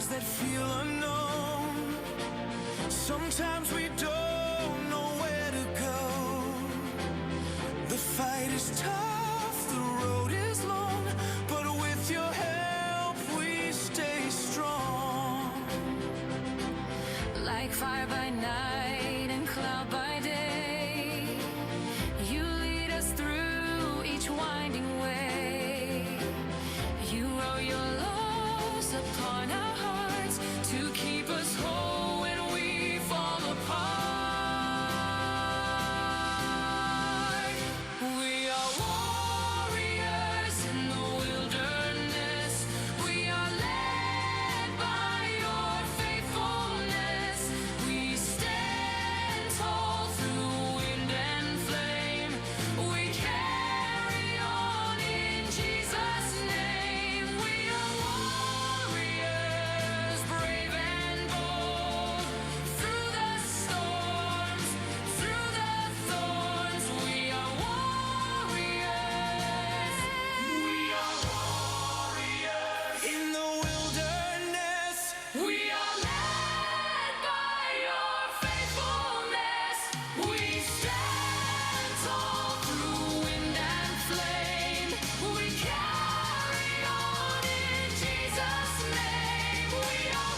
that feel unknown. Sometimes we don't know where to go. The fight is tough, the road is long, but with your help we stay strong. Like fire by night and cloud by day, you lead us through each winding way. You roll your laws upon our hearts to keep us whole when we fall apart. We are warriors in the wilderness. We are led by your faithfulness. We stand tall through wind and flame. We carry on in Jesus' name. We are warriors, brave and bold. Through the storms, through the thorns, we are warriors. We are warriors In the wilderness, we are led by your faithfulness. We stand tall through wind and flame. We carry on in Jesus' name. We are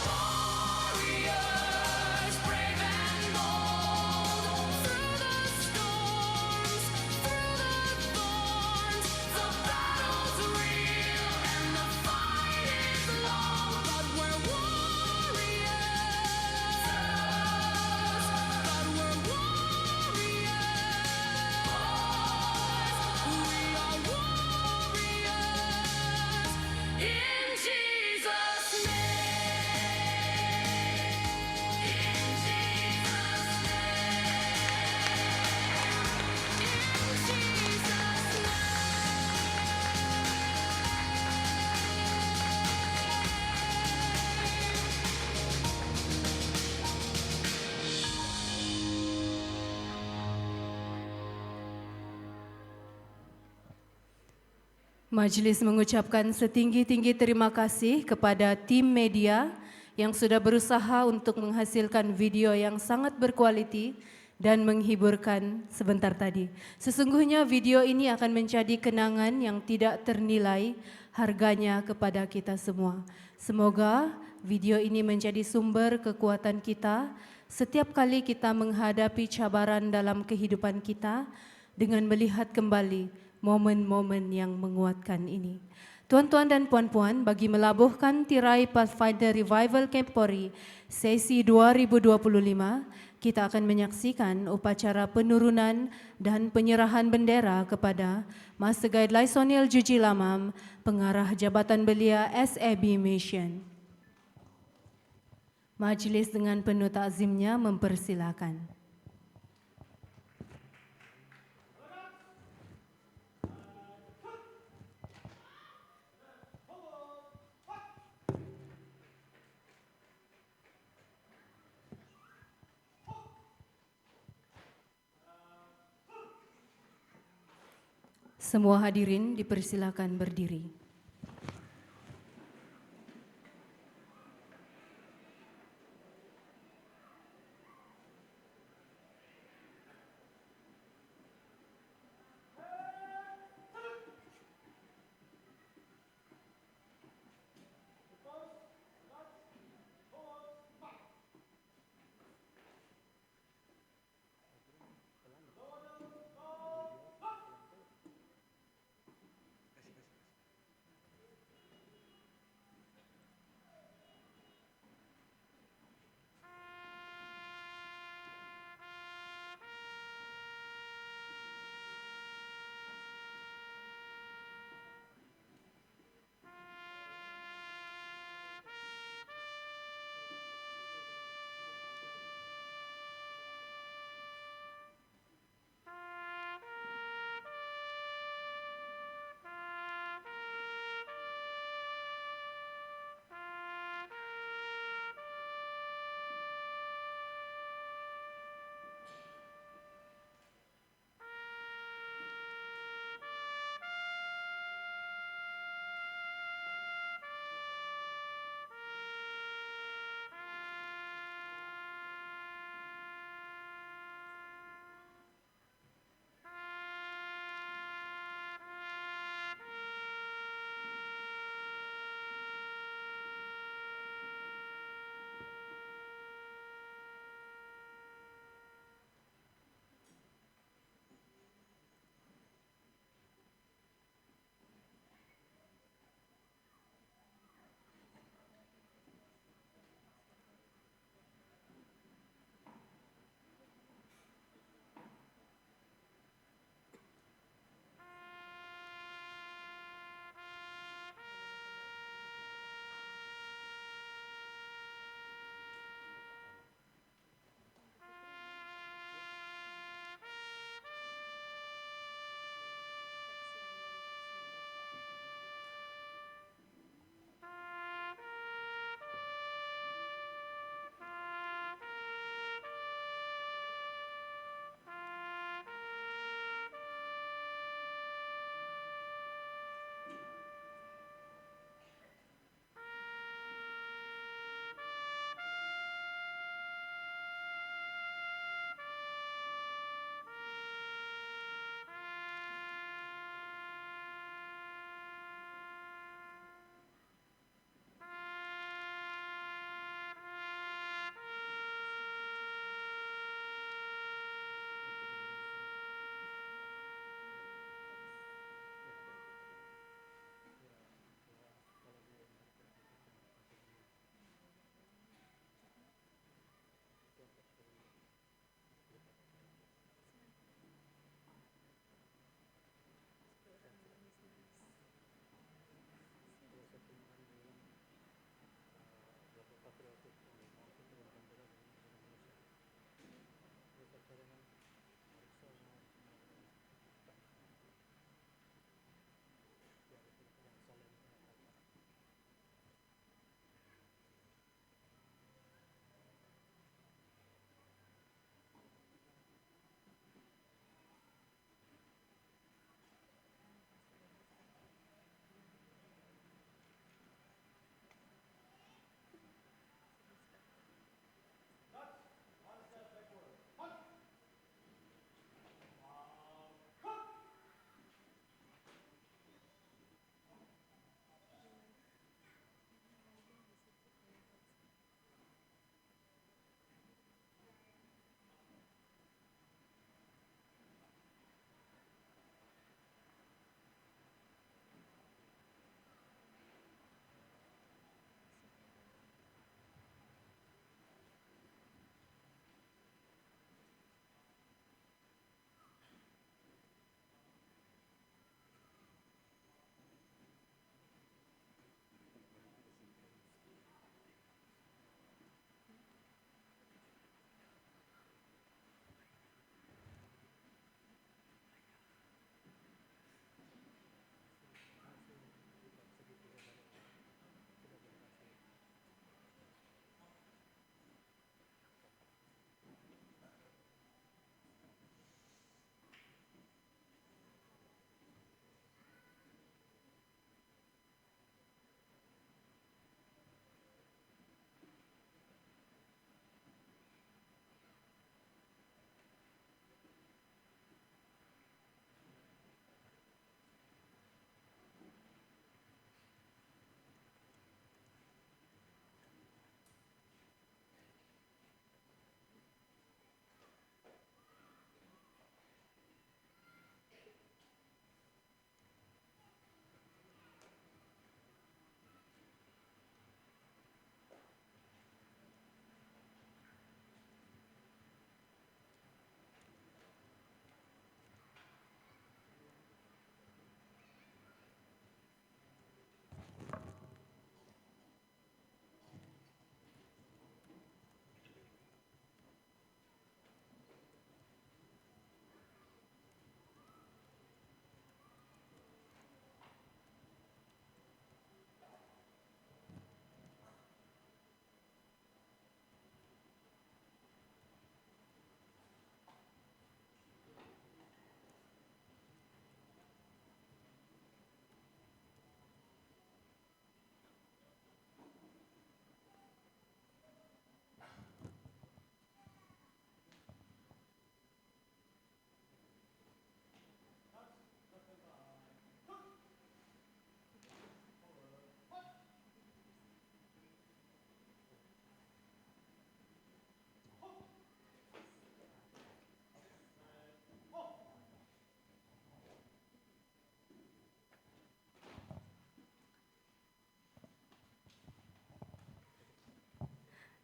warriors, brave and bold. Through the storms, through the thorns, the battle's real and the fight is long, but we're warriors. But we're warriors. We are warriors in Jesus' name. In Jesus' name. In Jesus' Majelis mengucapkan setinggi-tinggi terima kasih kepada tim media yang sudah berusaha untuk menghasilkan video yang sangat berkualiti dan menghiburkan sebentar tadi. Sesungguhnya video ini akan menjadi kenangan yang tidak ternilai harganya kepada kita semua. Semoga video ini menjadi sumber kekuatan kita setiap kali kita menghadapi cabaran dalam kehidupan kita dengan melihat kembali momen-momen yang menguatkan ini. Tuan-tuan dan puan-puan, bagi melabuhkan tirai Pathfinder Revival Camp Pori sesi 2025, kita akan menyaksikan upacara penurunan dan penyerahan bendera kepada Master Guide Laisoniel Juji Lamam, Pengarah Jabatan Belia SAB Mission. Majlis dengan penuh takzimnya mempersilakan. Semua hadirin dipersilakan berdiri.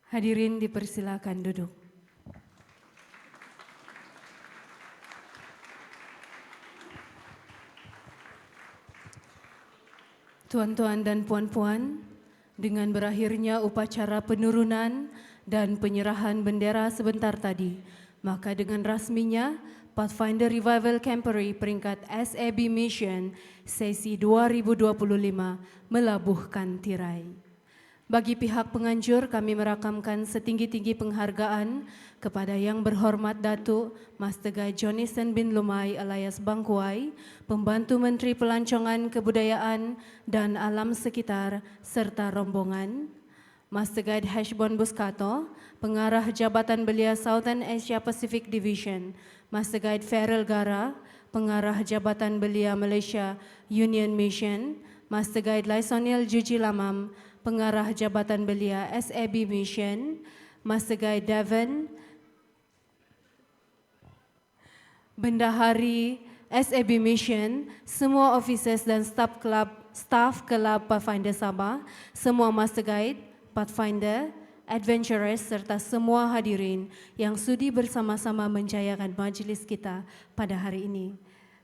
Hadirin dipersilakan duduk. Tuan-tuan dan puan-puan, dengan berakhirnya upacara penurunan dan penyerahan bendera sebentar tadi, maka dengan rasminya Pathfinder Revival Camporee peringkat SAB Mission sesi 2025 melabuhkan tirai. Bagi pihak penganjur, kami merakamkan setinggi-tinggi penghargaan kepada Yang Berhormat Datuk Master Guide Joniston bin Lumai alias Bangkuai, Pembantu Menteri Pelancongan Kebudayaan dan Alam Sekitar serta rombongan, Master Guide Hashbon Buskato, Pengarah Jabatan Belia Southern Asia Pacific Division, Master Guide Farrell Gara, Pengarah Jabatan Belia Malaysia Union Mission, Master Guide Laisoniel Juji Lamam, Pengarah Jabatan Belia SAB Mission, Master Guide Devon, Bendahari SAB Mission, semua officers dan staff kelab Pathfinder Sabah, semua Master Guide, Pathfinder, Adventurers serta semua hadirin yang sudi bersama-sama menjayakan majlis kita pada hari ini.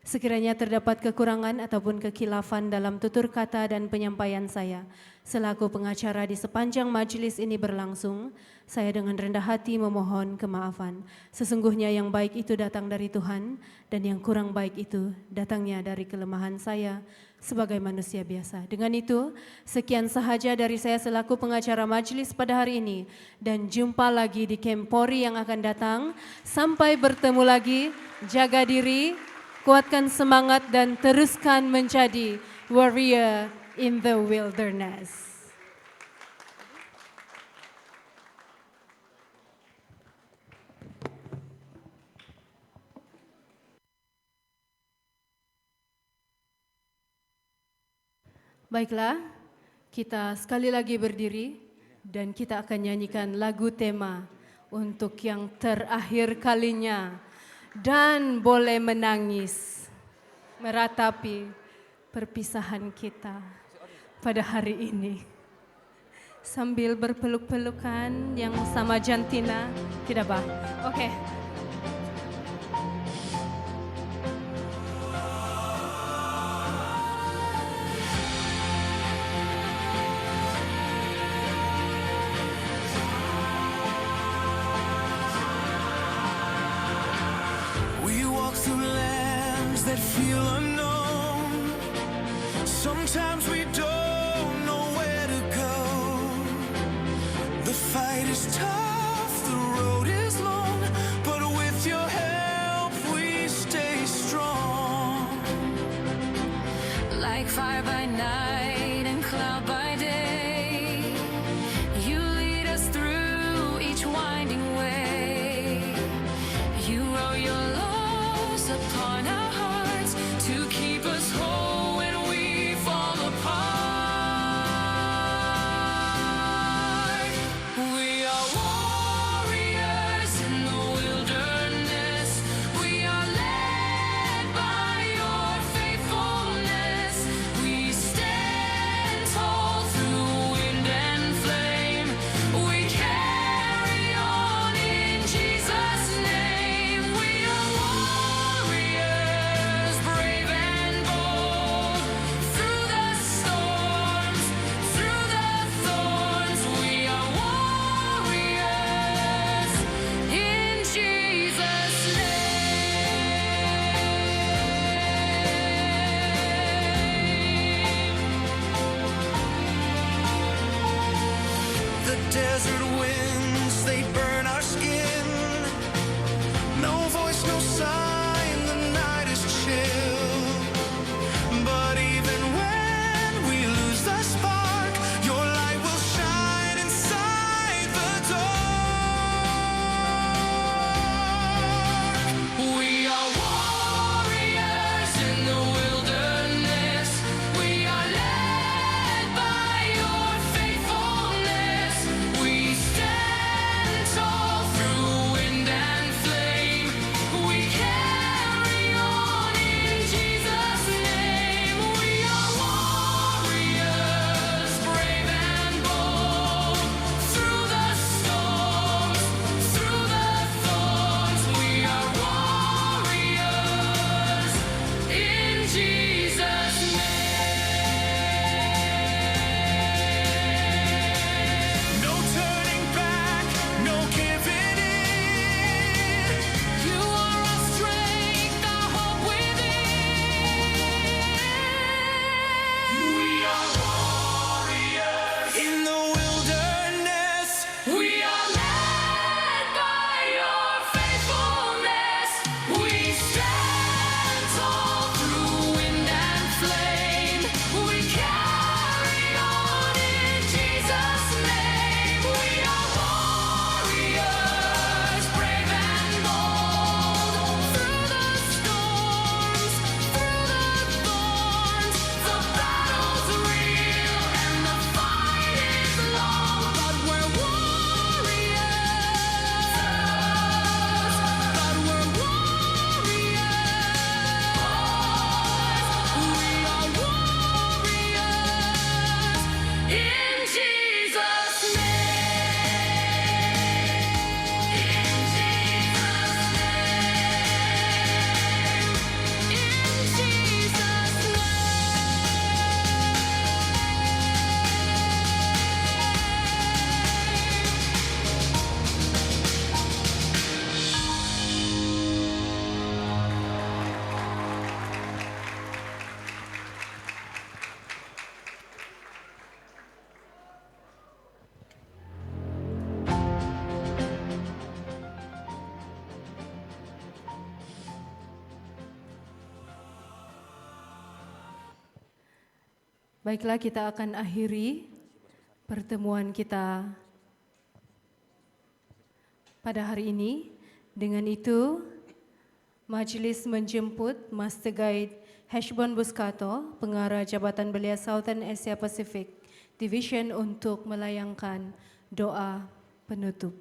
Sekiranya terdapat kekurangan ataupun kekilafan dalam tutur kata dan penyampaian saya, selaku pengacara di sepanjang majlis ini berlangsung, saya dengan rendah hati memohon kemaafan. Sesungguhnya yang baik itu datang dari Tuhan dan yang kurang baik itu datangnya dari kelemahan saya sebagai manusia biasa. Dengan itu, sekian sahaja dari saya selaku pengacara majlis pada hari ini dan jumpa lagi di Camporee yang akan datang. Sampai bertemu lagi, jaga diri, kuatkan semangat dan teruskan menjadi warrior in the wilderness. Baiklah, kita sekali lagi berdiri dan kita akan nyanyikan lagu tema untuk yang terakhir kalinya. Dan boleh menangis meratapi perpisahan kita pada hari ini. Sambil berpeluk-pelukan yang sama jantina, tidak bah? Oke. That feel unknown. Sometimes we don't know where to go. The fight is tough, the road is long, but with your help we stay strong. Like fire by night and cloud by day, you lead us through each winding way. You row your loaves upon our to keep us whole when we fall apart. We are warriors in the wilderness. We are led by your faithfulness. We stand tall through wind and flame. We carry on in Jesus' name. We are warriors, brave and bold, through the storms, through the thorns. We are warriors in Jesus' The desert winds, they burn our skin. No voice, no sign, the night is chill. But even when we lose the spark, your light will shine inside the dark. We are warriors in the wilderness. We are led by your faithfulness. We In Jesus' name. In Jesus' name. In Jesus' Baiklah, kita akan akhiri pertemuan kita pada hari ini. Dengan itu, Majelis menjemput Master Guide Heshbon Buskato, Pengarah Jabatan Belia Southern Asia Pacific Division untuk melayangkan doa penutup.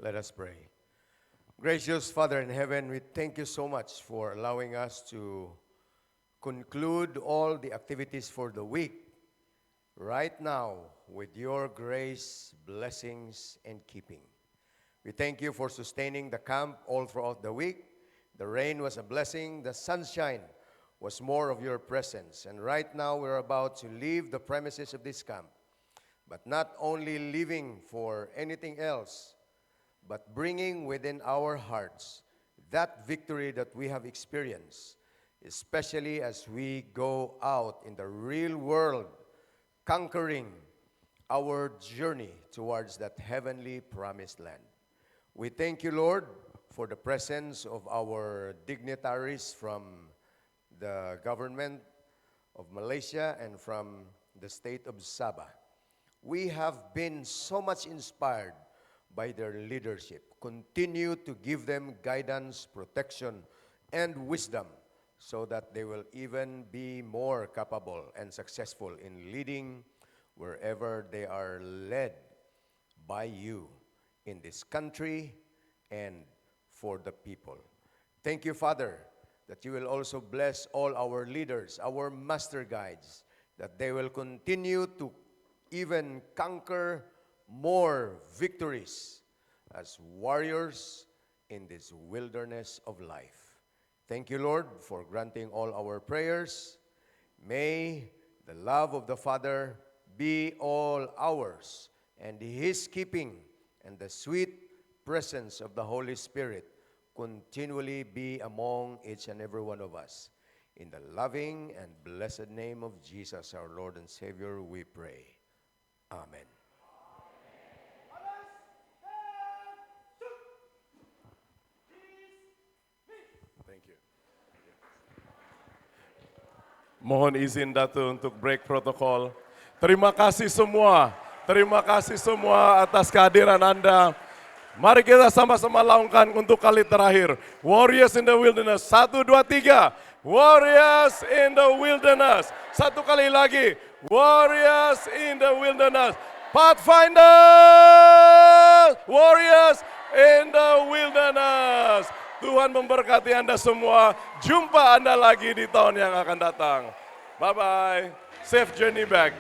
Let us pray. Gracious Father in heaven, we thank you so much for allowing us to conclude all the activities for the week right now with your grace, blessings, and keeping. We thank you for sustaining the camp all throughout the week. The rain was a blessing. The sunshine was more of your presence. And right now we're about to leave the premises of this camp, but not only leaving for anything else, but bringing within our hearts that victory that we have experienced, especially as we go out in the real world, conquering our journey towards that heavenly promised land. We thank you, Lord, for the presence of our dignitaries from the government of Malaysia and from the state of Sabah. We have been so much inspired by their leadership. Continue to give them guidance, protection, and wisdom so that they will even be more capable and successful in leading wherever they are led by you in this country and for the people. Thank you, Father, that you will also bless all our leaders, our master guides, that they will continue to even conquer more victories as warriors in this wilderness of life. Thank you, Lord, for granting all our prayers. May the love of the Father be all ours, and His keeping and the sweet presence of the Holy Spirit continually be among each and every one of us. In the loving and blessed name of Jesus, our Lord and Savior, we pray. Amen. Thank you. Mohon izin Datu untuk break protokol. Terima kasih semua atas kehadiran Anda. Mari kita sama-sama laungkan untuk kali terakhir. Warriors in the Wilderness, 1, 2, 3. Warriors in the Wilderness. Satu kali lagi. Warriors in the Wilderness. Pathfinders, Warriors in the Wilderness. Tuhan memberkati Anda semua. Jumpa Anda lagi di tahun yang akan datang. Bye-bye. Safe journey back.